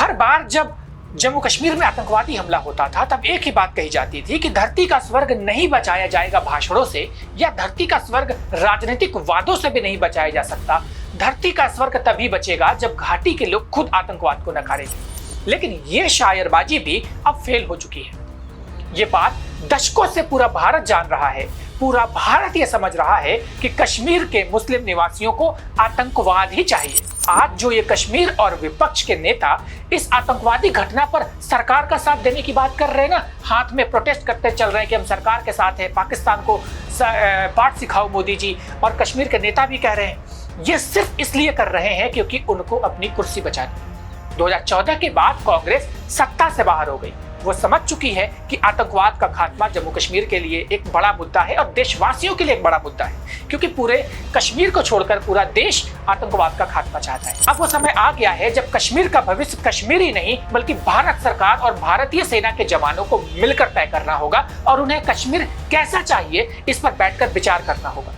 हर बार जब जम्मू कश्मीर में आतंकवादी हमला होता था तब एक ही बात कही जाती थी कि धरती का स्वर्ग नहीं बचाया जाएगा भाषणों से, या धरती का स्वर्ग राजनीतिक वादों से भी नहीं बचाया जा सकता। धरती का स्वर्ग तभी बचेगा जब घाटी के लोग खुद आतंकवाद को नकारेंगे। लेकिन ये शायरबाजी भी अब फेल हो चुकी है। ये बात दशकों से पूरा भारत जान रहा है। पूरा भारत ये समझ रहा है कि कश्मीर के मुस्लिम निवासियों को आतंकवाद ही चाहिए। आज जो ये कश्मीर और विपक्ष के नेता इस आतंकवादी घटना पर सरकार का साथ देने की बात कर रहे हैं ना, हाथ में प्रोटेस्ट करते चल रहे हैं कि हम सरकार के साथ हैं, पाकिस्तान को पाठ सिखाओ मोदी जी, और कश्मीर के नेता भी कह रहे हैं, ये सिर्फ इसलिए कर रहे हैं क्योंकि उनको अपनी कुर्सी बचानी। 2014 के बाद कांग्रेस सत्ता से बाहर हो गई। वो समझ चुकी है कि आतंकवाद का खात्मा जम्मू कश्मीर के लिए एक बड़ा मुद्दा है और देशवासियों के लिए एक बड़ा मुद्दा है, क्योंकि पूरे कश्मीर को छोड़कर पूरा देश आतंकवाद का खात्मा चाहता है। अब वो समय आ गया है जब कश्मीर का भविष्य कश्मीर ही नहीं बल्कि भारत सरकार और भारतीय सेना के जवानों को मिलकर तय करना होगा, और उन्हें कश्मीर कैसा चाहिए इस पर बैठकर विचार करना होगा।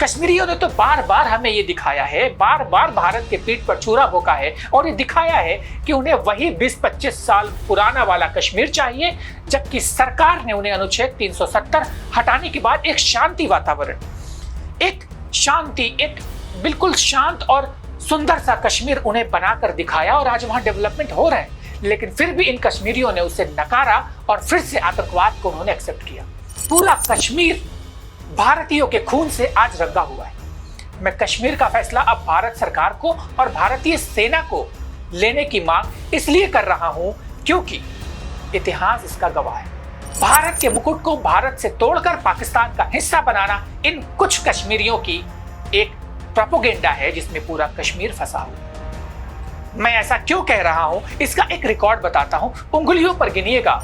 कश्मीरियों ने तो बार बार हमें ये दिखाया है, बार बार भारत के पीठ पर छुरा भोंका है और ये दिखाया है कि उन्हें वही 20-25 साल पुराना वाला कश्मीर चाहिए, जबकि सरकार ने उन्हें अनुच्छेद 370 हटाने के बाद एक शांति वातावरण, एक शांति, एक बिल्कुल शांत और सुंदर सा कश्मीर उन्हें बनाकर दिखाया, और आज वहां डेवलपमेंट हो रहा है। लेकिन फिर भी इन कश्मीरियों ने उसे नकारा और फिर से आतंकवाद को उन्होंने एक्सेप्ट किया। पूरा कश्मीर भारतीयों के खून से आज रंगा हुआ है। मैं कश्मीर का फैसला अब भारत सरकार को और भारतीय सेना को लेने की मांग इसलिए कर रहा हूं क्योंकि इतिहास इसका गवाह है। भारत के मुकुट को भारत से तोड़कर पाकिस्तान का हिस्सा बनाना इन कुछ कश्मीरियों की एक प्रोपेगेंडा है जिसमें पूरा कश्मीर फंसा हुआ। मैं ऐसा क्यों कह रहा हूं, इसका एक रिकॉर्ड बताता हूं, उंगलियों पर गिनिएगा।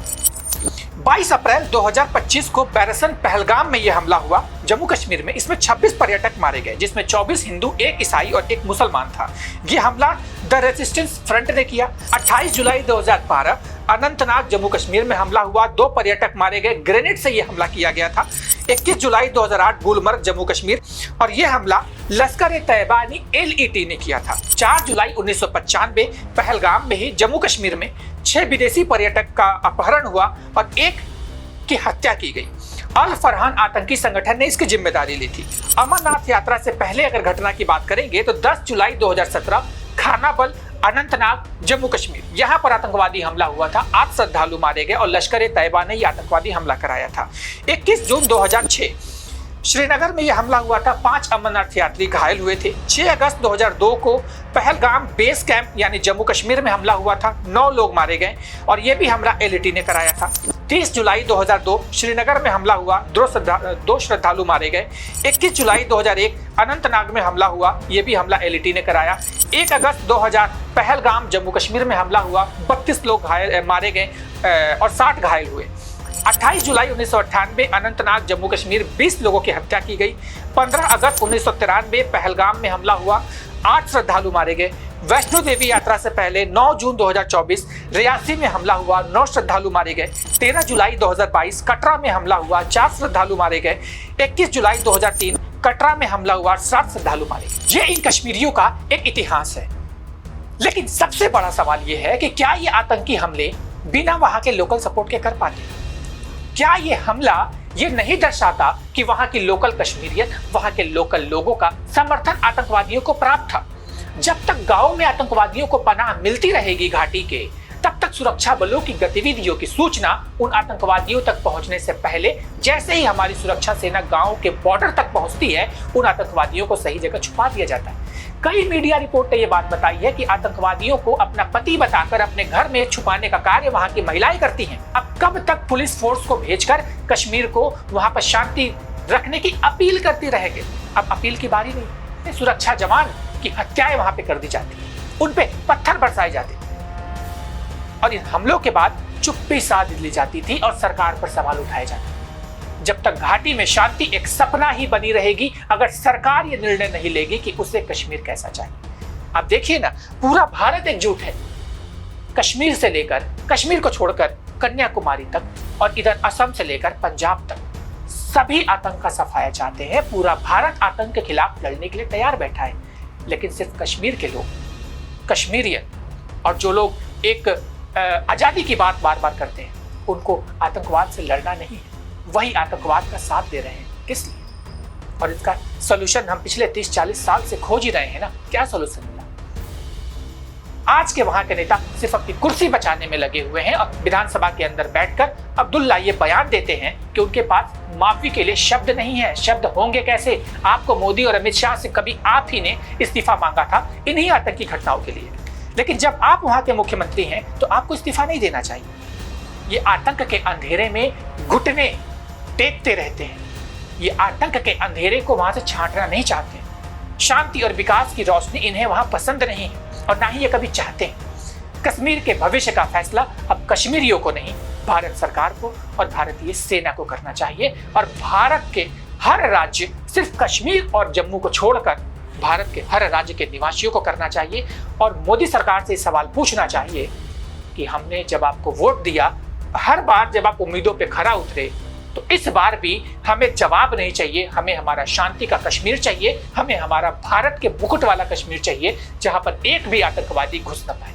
22 अप्रैल 2025 को बैरसन पहलगाम में यह हमला हुआ जम्मू कश्मीर में। इसमें 26 पर्यटक मारे गए, जिसमें 24 हिंदू, 1 ईसाई और 1 मुसलमान था। यह हमला द रेजिस्टेंस फ्रंट ने किया। 28 जुलाई 2012 अनंतनाग जम्मू कश्मीर में हमला हुआ, 2 पर्यटक मारे गए, ग्रेनेड से यह हमला किया गया था। 21 जुलाई 2008 गुलमर्ग जम्मू कश्मीर, और यह हमला लश्कर-ए-तैयबा LET ने किया था। 4 जुलाई 1995 पहलगाम में ही जम्मू कश्मीर में 6 विदेशी पर्यटक का अपहरण हुआ और 1 की हत्या की गई। अल फरहान आतंकी संगठन ने इसकी जिम्मेदारी ली थी। अमरनाथ यात्रा से पहले अगर घटना की बात करेंगे तो 10 जुलाई 2017 खानाबल अनंतनाग जम्मू कश्मीर, यहाँ पर आतंकवादी हमला हुआ था। 8 श्रद्धालु मारे गए और लश्कर-ए-तैयबा ने यह आतंकवादी हमला कराया था। 21 जून 2006 श्रीनगर में यह हमला हुआ था, 5 अमरनाथ यात्री घायल हुए थे। 6 अगस्त 2002 को पहलगाम बेस कैंप यानी जम्मू कश्मीर में हमला हुआ था, 9 लोग मारे गए और यह भी हमला LET ने कराया था। 30 जुलाई 2002 श्रीनगर में हमला हुआ, 2 श्रद्धालु मारे गए। 21 जुलाई 2001 अनंतनाग में हमला हुआ, यह भी हमला LET ने कराया। 1 अगस्त 2000 पहलगाम जम्मू कश्मीर में हमला हुआ, 32 लोग मारे गए और 60 घायल हुए। 28 जुलाई 1998 अनंतनाग जम्मू कश्मीर 20 लोगों की हत्या की गई। 15 अगस्त 1993 पहलगाम में हमला हुआ, 8 श्रद्धालु मारे गए। वैष्णो देवी यात्रा से पहले 9 जून 2024 रियासी में हमला हुआ, 9 श्रद्धालु मारे गए। 13 जुलाई 2022 कटरा में हमला हुआ, 4 श्रद्धालु मारे गए। 21 जुलाई 2003 कटरा में हमला हुआ, 7 श्रद्धालु मारे गए। ये इन कश्मीरियों का एक इतिहास है। लेकिन सबसे बड़ा सवाल ये है कि क्या ये आतंकी हमले बिना वहां के लोकल सपोर्ट के कर पाते? क्या ये हमला ये नहीं दर्शाता कि वहां की लोकल कश्मीरियत, वहां के लोकल लोगों का समर्थन आतंकवादियों को प्राप्त था? जब तक गांव में आतंकवादियों को पनाह मिलती रहेगी घाटी के, तब तक सुरक्षा बलों की गतिविधियों की सूचना उन आतंकवादियों तक पहुंचने से पहले, जैसे ही हमारी सुरक्षा सेना गांव के बॉर्डर तक पहुंचती है, उन आतंकवादियों को सही जगह छुपा दिया जाता है। कई मीडिया रिपोर्ट ने यह बात बताई है कि आतंकवादियों को अपना पति बताकर अपने घर में छुपाने का कार्य वहां की महिलाएं करती हैं। अब कब तक पुलिस फोर्स को भेजकर कश्मीर को वहां पर शांति रखने की अपील करती रहेंगे? अब अपील की बारी नहीं, सुरक्षा जवान की हत्याएं वहां पे कर दी जाती, उन पे पत्थर बरसाए जाते और इन हमलों के बाद चुप्पी साध ली जाती थी और सरकार पर सवाल उठाए जाते। जब तक घाटी में शांति एक सपना ही बनी रहेगी, अगर सरकार ये निर्णय नहीं लेगी कि उसे कश्मीर कैसा चाहिए। अब देखिए ना, पूरा भारत एकजुट है, कश्मीर से लेकर, कश्मीर को छोड़कर कन्याकुमारी तक और इधर असम से लेकर पंजाब तक सभी आतंक का सफाया चाहते हैं। पूरा भारत आतंक के खिलाफ लड़ने के लिए तैयार बैठा है। लेकिन सिर्फ कश्मीर के लोग, कश्मीरियत और जो लोग एक आज़ादी की बात बार बार करते हैं, उनको आतंकवाद से लड़ना नहीं है, वही आतंकवाद का साथ दे रहे हैं। किस लिए? और इसका सॉल्यूशन हम पिछले 30-40 साल से खोज ही रहे हैं ना। क्या सॉल्यूशन मिला? आज के वहां के नेता सिर्फ अपनी कुर्सी बचाने में लगे हुए हैं और विधानसभा के अंदर बैठकर अब्दुल्ला ये बयान देते हैं कि उनके पास माफी के लिए शब्द नहीं है। शब्द होंगे कैसे? आपको मोदी और अमित शाह से कभी आप ही ने इस्तीफा मांगा था इन्हीं आतंकी घटनाओं के लिए, लेकिन जब आप वहां के मुख्यमंत्री हैं तो आपको इस्तीफा नहीं देना चाहिए। ये आतंक के अंधेरे में घुटने टेकते रहते हैं, ये आतंक के अंधेरे को वहां से छांटना नहीं चाहते। शांति और विकास की रोशनी इन्हें वहां पसंद नहीं है और ना ही ये कभी चाहते हैं। कश्मीर के भविष्य का फैसला अब कश्मीरियों को नहीं, भारत सरकार को और भारतीय सेना को करना चाहिए। और भारत के हर राज्य, सिर्फ कश्मीर और जम्मू को छोड़कर भारत के हर राज्य के निवासियों को करना चाहिए। और मोदी सरकार से सवाल पूछना चाहिए कि हमने जब आपको वोट दिया, हर बार जब आप उम्मीदों पे खरा उतरे, तो इस बार भी हमें जवाब नहीं चाहिए। हमें हमारा शांति का कश्मीर चाहिए, हमें हमारा भारत के मुकुट वाला कश्मीर चाहिए, जहां पर एक भी आतंकवादी घुस न पाए।